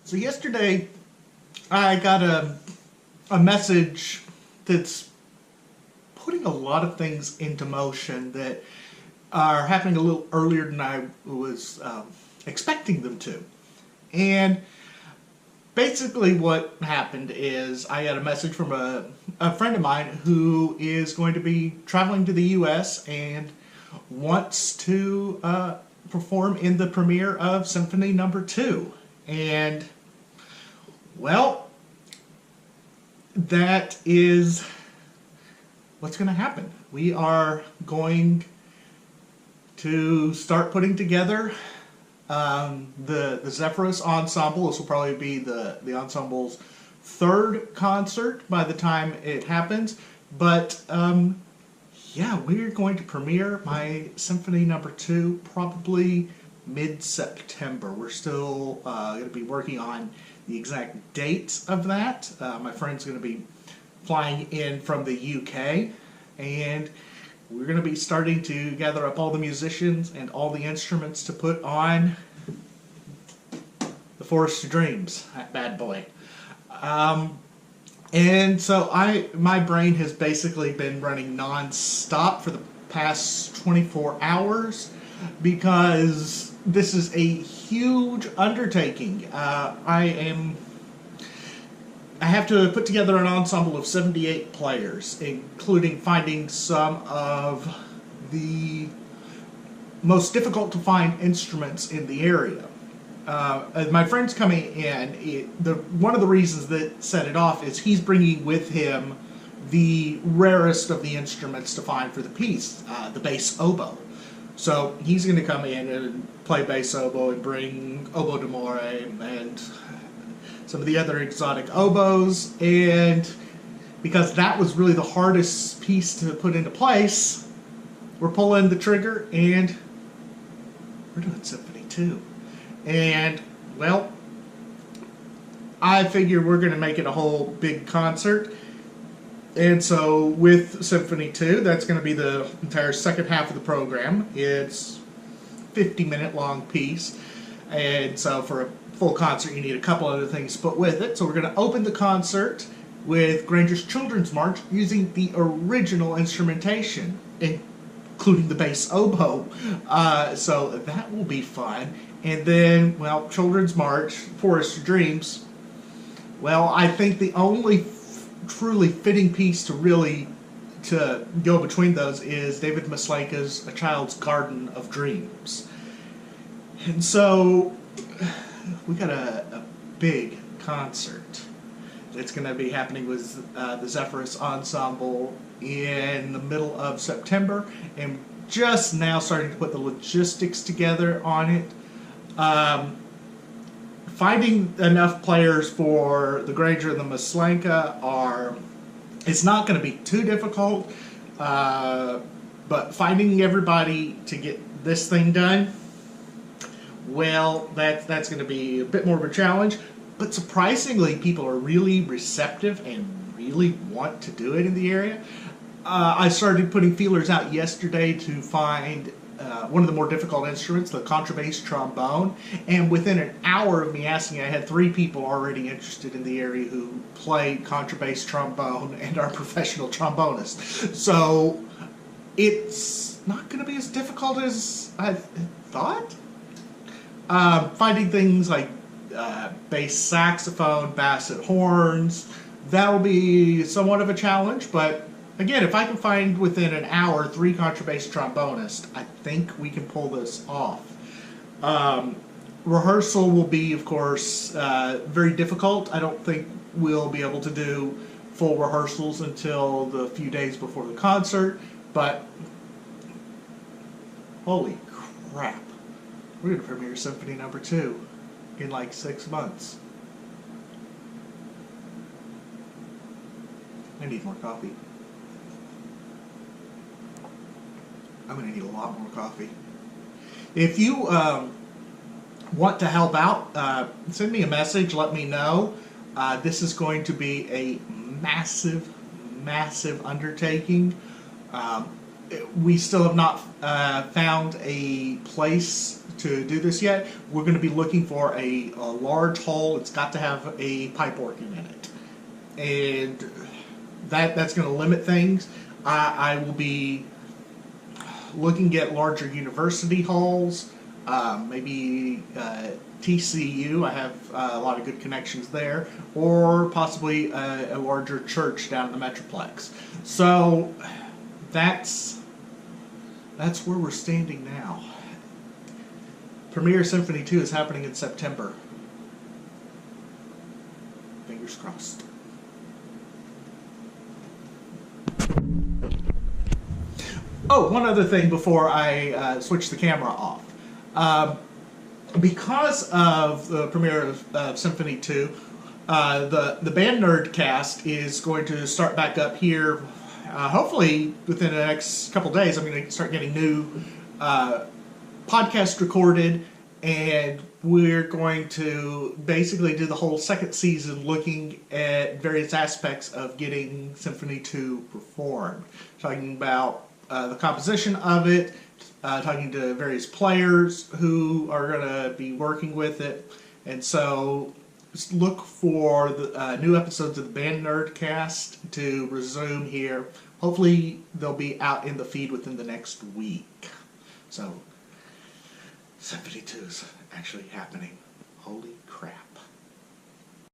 So yesterday, I got a message that's putting a lot of things into motion that are happening a little earlier than I was expecting them to. And basically what happened is I got a message from a friend of mine who is going to be traveling to the U.S. and wants to perform in the premiere of Symphony #2. And well, that is what's going to happen. We are going to start putting together the Zephyrus Ensemble. This will probably be the ensemble's third concert by the time it happens. But yeah, we're going to premiere my Symphony #2 probably mid-September. We're still going to be working on the exact dates of that. My friend's going to be flying in from the UK, and we're going to be starting to gather up all the musicians and all the instruments to put on the Forest of Dreams, that bad boy. And so my brain has basically been running non-stop for the past 24 hours because this is a huge undertaking. I have to put together an ensemble of 78 players, including finding some of the most difficult to find instruments in the area. As my friend's coming in, one of the reasons that set it off is he's bringing with him the rarest of the instruments to find for the piece, the bass oboe. So he's going to come in and play bass oboe and bring oboe d'amore and some of the other exotic oboes, and because that was really the hardest piece to put into place, we're pulling the trigger and we're doing Symphony 2. And, well, I figure we're going to make it a whole big concert. And so with Symphony 2, that's going to be the entire second half of the program. It's a 50-minute long piece. And so for a full concert, you need a couple other things to put with it. So we're going to open the concert with Granger's Children's March using the original instrumentation, including the bass oboe. So that will be fun. And then, well, Children's March, Forest of Dreams. Well, I think the only truly fitting piece to go between those is David Maslanka's A Child's Garden of Dreams. And so we got a big concert that's going to be happening with the Zephyrus Ensemble in the middle of September, and just now starting to put the logistics together on it. Finding enough players for the Granger and the Maslanka it's not going to be too difficult, but finding everybody to get this thing done, well, that's going to be a bit more of a challenge. But surprisingly, people are really receptive and really want to do it in the area. I started putting feelers out yesterday to find one of the more difficult instruments, the contrabass trombone, and within an hour of me asking, I had 3 people already interested in the area who played contrabass trombone and are professional trombonists. So it's not going to be as difficult as I thought. Finding things like bass saxophone, basset horns, that'll be somewhat of a challenge, but again, if I can find within an hour 3 contrabass trombonists, I think we can pull this off. Rehearsal will be, of course, very difficult. I don't think we'll be able to do full rehearsals until the few days before the concert, but holy crap, we're going to premiere Symphony #2 in like 6 months. I need more coffee. I'm going to need a lot more coffee. If you want to help out, send me a message, let me know. This is going to be a massive, massive undertaking. we still have not found a place to do this yet. We're going to be looking for a large hole. It's got to have a pipe working in it. And that's going to limit things. I will be looking at larger university halls, maybe TCU. I have a lot of good connections there, or possibly a larger church down in the Metroplex. So that's where we're standing now. Premiere Symphony 2 is happening in September. Fingers crossed. Oh, one other thing before I switch the camera off. Because of the premiere of Symphony 2, the Band Nerd cast is going to start back up here. Hopefully within the next couple days. I'm going to start getting new podcasts recorded, and we're going to basically do the whole second season looking at various aspects of getting Symphony 2 performed. Talking about the composition of it, talking to various players who are going to be working with it. And so just look for the new episodes of the Band Nerd cast to resume here. Hopefully they'll be out in the feed within the next week. So Symphony 2 is actually happening. Holy crap.